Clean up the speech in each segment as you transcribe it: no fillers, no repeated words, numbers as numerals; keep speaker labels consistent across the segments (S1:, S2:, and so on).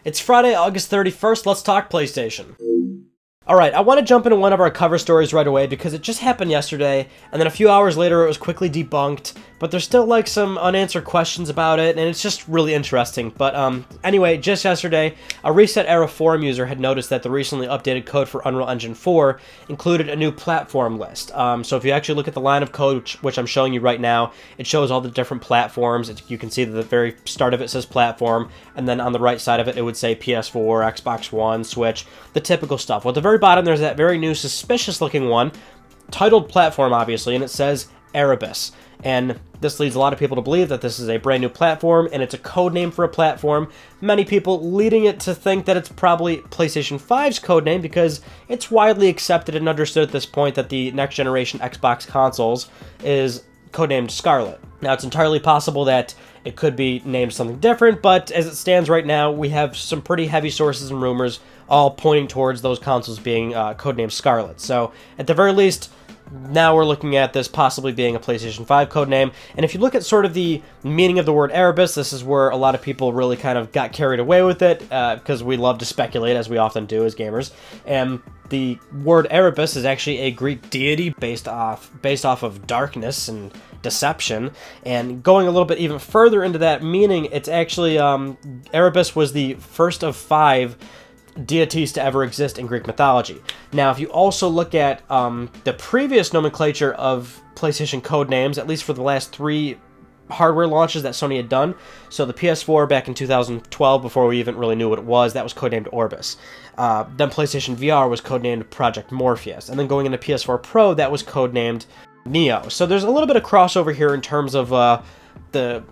S1: It's Friday, August 31st. Let's talk PlayStation. Alright, I want to jump into one of our cover stories right away because it just happened yesterday, and then a few hours later it was quickly debunked, but there's still like some unanswered questions about it, and it's just really interesting. But anyway, just yesterday, a Reset Era forum user had noticed that the recently updated code for Unreal Engine 4 included a new platform list. So if you actually look at the line of code, which I'm showing you right now, it shows all the different platforms. You can see that the very start of it says platform, and then on the right side of it, it would say PS4, Xbox One, Switch, the typical stuff. Well, at the very bottom, there's that very new suspicious-looking one, titled platform, obviously, and it says Erebus. And this leads a lot of people to believe that this is a brand new platform, and it's a code name for a platform. Many people leading it to think that it's probably PlayStation 5's code name because it's widely accepted and understood at this point that the next generation Xbox consoles is codenamed Scarlet. Now, it's entirely possible that it could be named something different, but as it stands right now, we have some pretty heavy sources and rumors all pointing towards those consoles being codenamed Scarlet. So, at the very least, now we're looking at this possibly being a PlayStation 5 codename. And if you look at sort of the meaning of the word Erebus, this is where a lot of people really kind of got carried away with it, because we love to speculate, as we often do as gamers. And the word Erebus is actually a Greek deity based off of darkness and deception. And going a little bit even further into that meaning, it's actually Erebus was the first of 5 deities to ever exist in Greek mythology. Now, if you also look at the previous nomenclature of PlayStation code names, at least for the last 3 hardware launches that Sony had done, so the PS4 back in 2012, before we even really knew what it was, that was codenamed Orbis. Then PlayStation VR was codenamed Project Morpheus, and then going into PS4 Pro, that was codenamed Neo. So there's a little bit of crossover here in terms of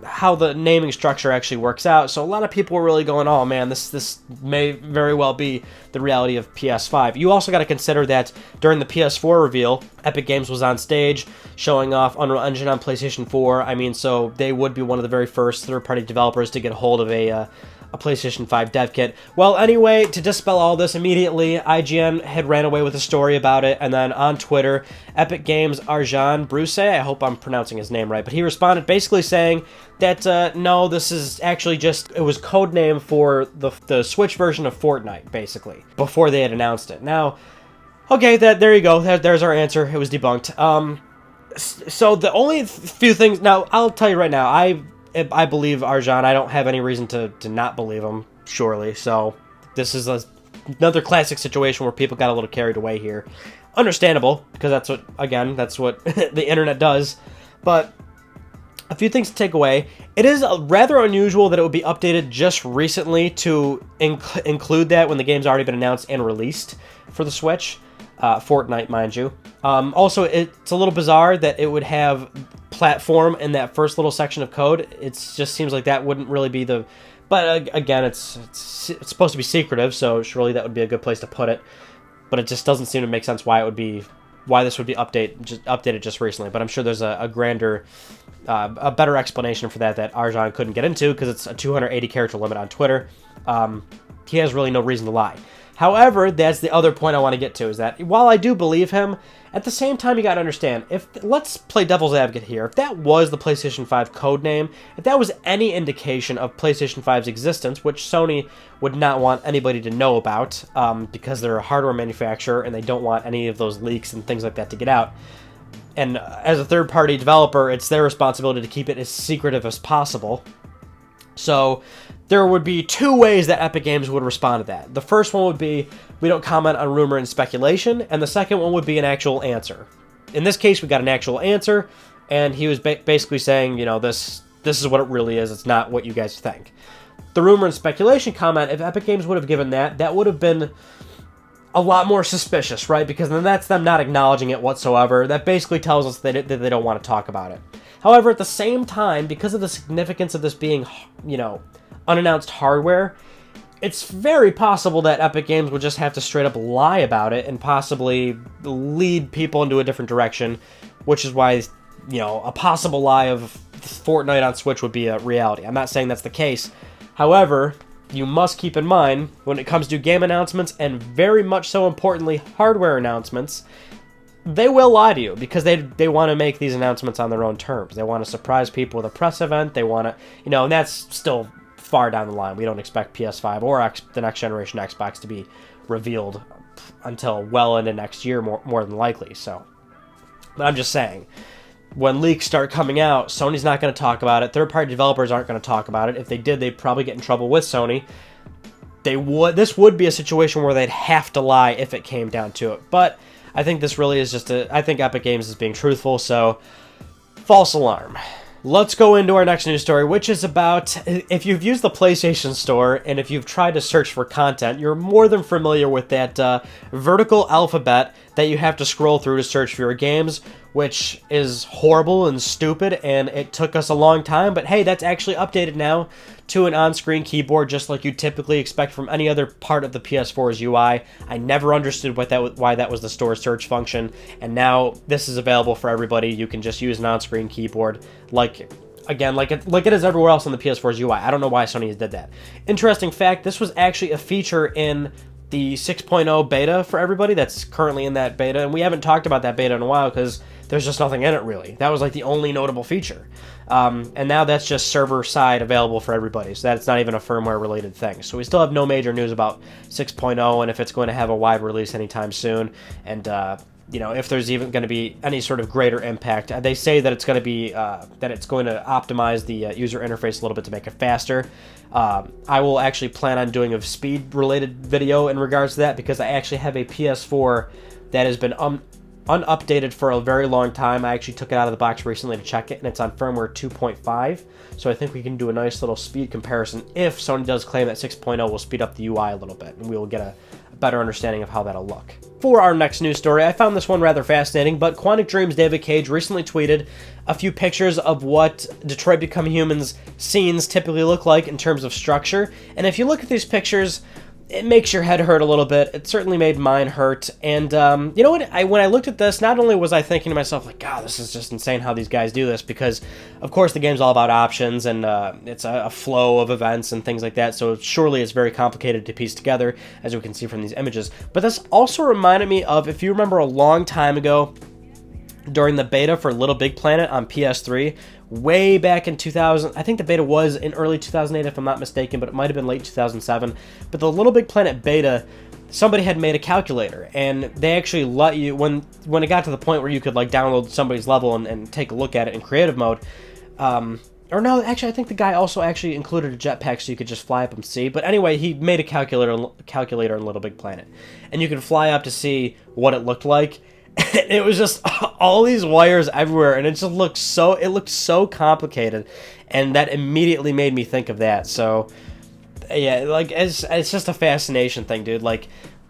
S1: how the naming structure actually works out. So a lot of people were really going, oh man, this may very well be the reality of PS5. You also got to consider that during the PS4 reveal, Epic Games was on stage showing off Unreal Engine on PlayStation 4. I mean, so they would be one of the very first third-party developers to get a hold of a PlayStation 5 dev kit. Well, anyway, to dispel all this immediately, IGN had ran away with a story about it, and then on Twitter, Epic Games' Arjan Bruce, I hope I'm pronouncing his name right, but he responded basically saying that, no, this is actually just, it was codename for the Switch version of Fortnite, basically, before they had announced it. Now, okay, there you go, there's our answer, it was debunked. So the only few things, now, I'll tell you right now, I believe Arjan. I don't have any reason to not believe him, surely. So this is another classic situation where people got a little carried away here. Understandable, because that's what the internet does. But a few things to take away. It is rather unusual that it would be updated just recently to include that when the game's already been announced and released for the Switch. Fortnite, mind you. Also, it's a little bizarre that it would have platform in that first little section of code. It just seems like that wouldn't really be the... But again, it's supposed to be secretive, so surely that would be a good place to put it. But it just doesn't seem to make sense why this would be updated just recently. But I'm sure there's a grander, a better explanation for that Arjan couldn't get into because it's a 280 character limit on Twitter. He has really no reason to lie. However, that's the other point I want to get to, is that while I do believe him, at the same time you got to understand, let's play devil's advocate here, if that was the PlayStation 5 codename, if that was any indication of PlayStation 5's existence, which Sony would not want anybody to know about, because they're a hardware manufacturer and they don't want any of those leaks and things like that to get out, and as a third-party developer, it's their responsibility to keep it as secretive as possible. So there would be 2 ways that Epic Games would respond to that. The first one would be, we don't comment on rumor and speculation, and the second one would be an actual answer. In this case, we got an actual answer, and he was basically saying, this is what it really is, it's not what you guys think. The rumor and speculation comment, if Epic Games would have given that would have been a lot more suspicious, right? Because then that's them not acknowledging it whatsoever. That basically tells us that they don't want to talk about it. However, at the same time, because of the significance of this being, unannounced hardware, it's very possible that Epic Games would just have to straight up lie about it and possibly lead people into a different direction, which is why, a possible lie of Fortnite on Switch would be a reality. I'm not saying that's the case. However, you must keep in mind, when it comes to game announcements, and very much so importantly, hardware announcements, they will lie to you because they want to make these announcements on their own terms. They want to surprise people with a press event. They want to, and that's still far down the line. We don't expect PS5 or the next generation Xbox to be revealed until well into next year, more than likely. So, but I'm just saying, when leaks start coming out, Sony's not going to talk about it. Third-party developers aren't going to talk about it. If they did, they'd probably get in trouble with Sony. This would be a situation where they'd have to lie if it came down to it. But I think this really is just I think Epic Games is being truthful, so false alarm. Let's go into our next news story, which is about, if you've used the PlayStation Store and if you've tried to search for content, you're more than familiar with that vertical alphabet that you have to scroll through to search for your games, which is horrible and stupid, and it took us a long time, but hey, that's actually updated now to an on-screen keyboard, just like you typically expect from any other part of the PS4's UI. I never understood why that was the store search function, and now this is available for everybody. You can just use an on-screen keyboard, like it is everywhere else on the PS4's UI. I don't know why Sony did that. Interesting fact, this was actually a feature in the 6.0 beta for everybody that's currently in that beta, and we haven't talked about that beta in a while because there's just nothing in it, really. That was like the only notable feature. And now that's just server-side available for everybody, so that's not even a firmware-related thing. So we still have no major news about 6.0 and if it's going to have a wide release anytime soon, and if there's even going to be any sort of greater impact. They say that it's going to be that it's going to optimize the user interface a little bit to make it faster. I will actually plan on doing a speed-related video in regards to that, because I actually have a PS4 that has been unupdated for a very long time. I actually took it out of the box recently to check it, and it's on firmware 2.5, so I think we can do a nice little speed comparison if Sony does claim that 6.0 will speed up the UI a little bit, and we will get a better understanding of how that'll look. For our next news story, I found this one rather fascinating, but Quantic Dream's David Cage recently tweeted a few pictures of what Detroit Become Human's scenes typically look like in terms of structure, and if you look at these pictures, it makes your head hurt a little bit. It certainly made mine hurt. And you know what? When I looked at this, not only was I thinking to myself, like, God, this is just insane how these guys do this, because, of course, the game's all about options, and it's a flow of events and things like that, so surely it's very complicated to piece together, as we can see from these images. But this also reminded me of, if you remember a long time ago, during the beta for Little Big Planet on PS3, way back in 2000, I think the beta was in early 2008 if I'm not mistaken, but it might have been late 2007, but the Little Big Planet beta, somebody had made a calculator, and they actually let you, when it got to the point where you could like download somebody's level and take a look at it in creative mode, or no, actually I think the guy also actually included a jetpack so you could just fly up and see, but anyway, he made a calculator in Little Big Planet, and you could fly up to see what it looked like. It was just all these wires everywhere, and it just looked so complicated, and that immediately made me think of that. So yeah, like it's just a fascination thing, dude. Like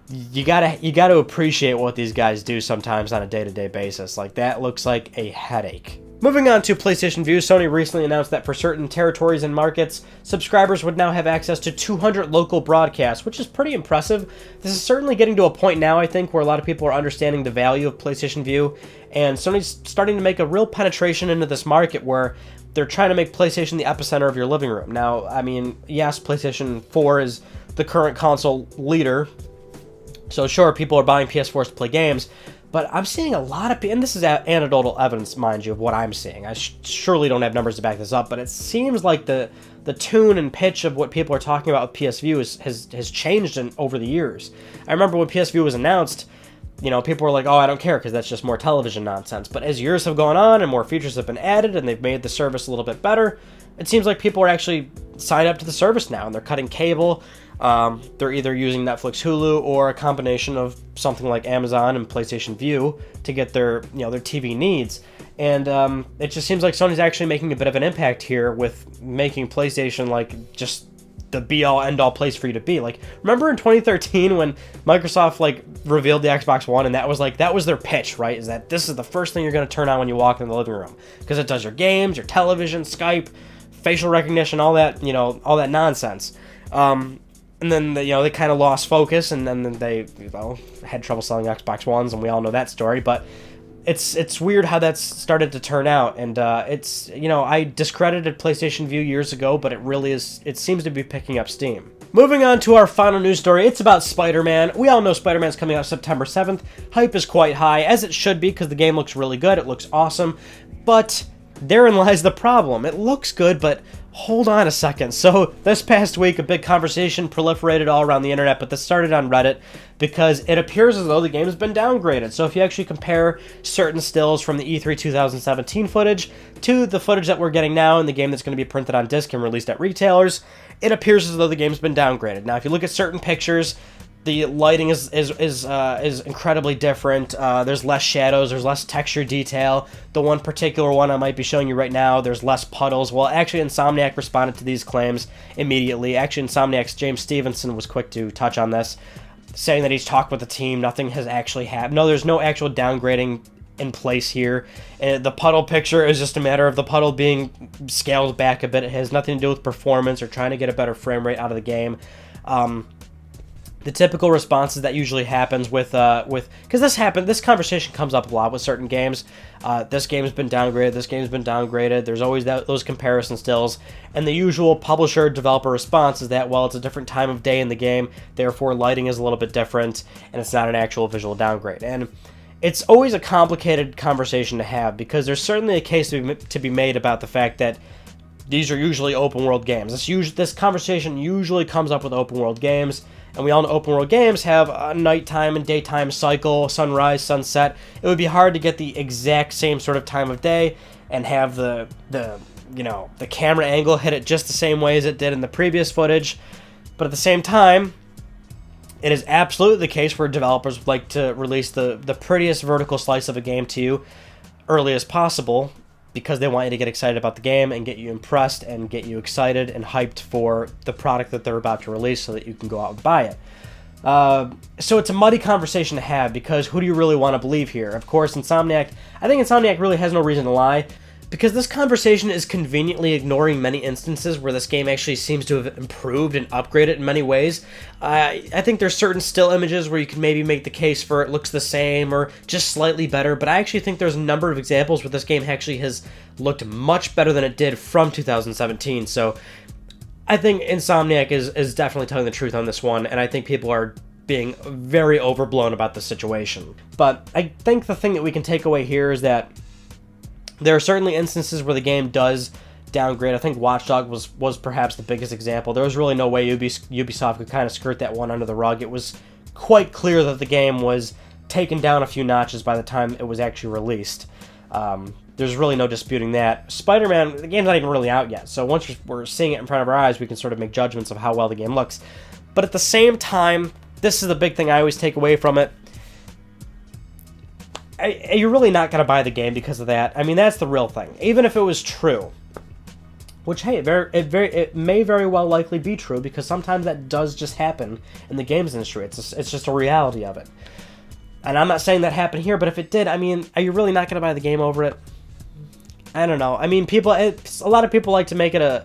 S1: you gotta appreciate what these guys do sometimes on a day-to-day basis. Like that looks like a headache. Moving on to PlayStation Vue, Sony recently announced that for certain territories and markets, subscribers would now have access to 200 local broadcasts, which is pretty impressive. This is certainly getting to a point now, I think, where a lot of people are understanding the value of PlayStation Vue, and Sony's starting to make a real penetration into this market where they're trying to make PlayStation the epicenter of your living room. Now, I mean, yes, PlayStation 4 is the current console leader, so sure, people are buying PS4s to play games, but I'm seeing a lot of people, and this is anecdotal evidence, mind you, of what I'm seeing. I surely don't have numbers to back this up, but it seems like the tune and pitch of what people are talking about with PS Vue has changed over the years. I remember when PS Vue was announced, you know, people were like, oh, I don't care because that's just more television nonsense. But as years have gone on and more features have been added and they've made the service a little bit better, it seems like people are actually signed up to the service now, and they're cutting cable. They're either using Netflix, Hulu, or a combination of something like Amazon and PlayStation Vue to get their TV needs. And it just seems like Sony's actually making a bit of an impact here with making PlayStation like just the be-all, end-all place for you to be. Like, remember in 2013 when Microsoft like revealed the Xbox One, and that was their pitch, right? Is that this is the first thing you're going to turn on when you walk in the living room, because it does your games, your television, Skype, facial recognition, all that, all that nonsense. And then they kind of lost focus, and then they had trouble selling Xbox Ones, and we all know that story. But it's weird how that's started to turn out, and I discredited PlayStation Vue years ago, but it seems to be picking up steam. Moving on to our final news story, it's about SpiderMan. We all know SpiderMan's coming out September 7th. Hype is quite high, as it should be, because the game looks really good. It looks awesome, but therein lies the problem. It looks good, but hold on a second. So this past week, a big conversation proliferated all around the internet, but this started on Reddit because it appears as though the game has been downgraded. So if you actually compare certain stills from the E3 2017 footage to the footage that we're getting now in the game that's going to be printed on disc and released at retailers, it appears as though the game's been downgraded. Now, if you look at certain pictures, the lighting is incredibly different. There's less shadows, there's less texture detail. The one particular one I might be showing you right now, there's less puddles. Well, actually, Insomniac responded to these claims immediately. Actually, Insomniac's James Stevenson was quick to touch on this, saying that he's talked with the team. Nothing has actually happened. No, there's no actual downgrading in place here. And the puddle picture is just a matter of the puddle being scaled back a bit. It has nothing to do with performance or trying to get a better frame rate out of the game. The typical responses that usually happens with because this conversation comes up a lot with certain games. This game's been downgraded, this game's been downgraded. There's always those comparison stills, and the usual publisher developer response is that, well, it's a different time of day in the game, therefore lighting is a little bit different, and it's not an actual visual downgrade. And it's always a complicated conversation to have because there's certainly a case to be made about the fact that these are usually open world games. This conversation usually comes up with open world games. And we all know open world games have a nighttime and daytime cycle, sunrise, sunset. It would be hard to get the exact same sort of time of day and have the camera angle hit it just the same way as it did in the previous footage. But at the same time, it is absolutely the case where developers would like to release the prettiest vertical slice of a game to you early as possible, because they want you to get excited about the game and get you impressed and get you excited and hyped for the product that they're about to release so that you can go out and buy it. So it's a muddy conversation to have because who do you really want to believe here? Of course, I think Insomniac really has no reason to lie, because this conversation is conveniently ignoring many instances where this game actually seems to have improved and upgraded in many ways. I think there's certain still images where you can maybe make the case for it looks the same or just slightly better, but I actually think there's a number of examples where this game actually has looked much better than it did from 2017. So I think Insomniac is definitely telling the truth on this one, and I think people are being very overblown about the situation. But I think the thing that we can take away here is that there are certainly instances where the game does downgrade. I think Watch Dogs was perhaps the biggest example. There was really no way Ubisoft could kind of skirt that one under the rug. It was quite clear that the game was taken down a few notches by the time it was actually released. There's really no disputing that. SpiderMan, the game's not even really out yet, so once we're seeing it in front of our eyes, we can sort of make judgments of how well the game looks. But at the same time, this is the big thing I always take away from it. You're really not going to buy the game because of that. I mean, that's the real thing. Even if it was true, which, hey, it may very well likely be true, because sometimes that does just happen in the games industry. It's just a reality of it. And I'm not saying that happened here, but if it did, I mean, are you really not going to buy the game over it? I don't know. I mean, a lot of people like to make it a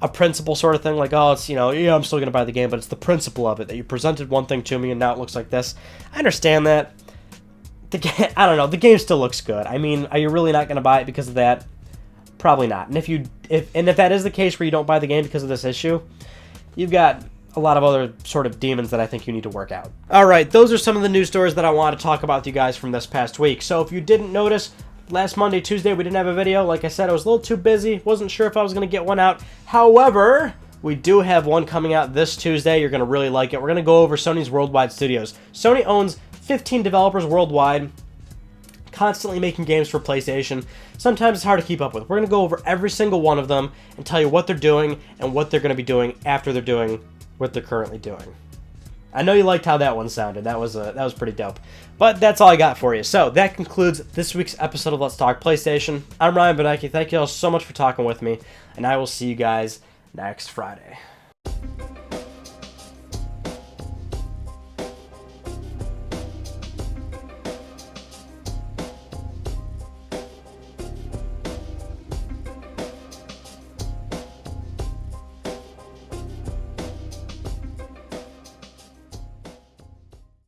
S1: principle sort of thing, like, oh, it's, yeah, I'm still going to buy the game, but it's the principle of it, that you presented one thing to me and now it looks like this. I understand that. I don't know, the game still looks good. I mean, are you really not going to buy it because of that? Probably not. And if that is the case where you don't buy the game because of this issue, you've got a lot of other sort of demons that I think you need to work out. Alright, those are some of the news stories that I want to talk about with you guys from this past week. So if you didn't notice, last Monday, Tuesday, we didn't have a video. Like I said, I was a little too busy. Wasn't sure if I was going to get one out. However, we do have one coming out this Tuesday. You're going to really like it. We're going to go over Sony's worldwide studios. Sony owns 15 developers worldwide, constantly making games for PlayStation. Sometimes it's hard to keep up with. We're going to go over every single one of them and tell you what they're doing and what they're going to be doing after they're doing what they're currently doing. I know you liked how that one sounded. That was pretty dope. But that's all I got for you. So that concludes this week's episode of Let's Talk PlayStation. I'm Ryan Benecki. Thank you all so much for talking with me, and I will see you guys next Friday.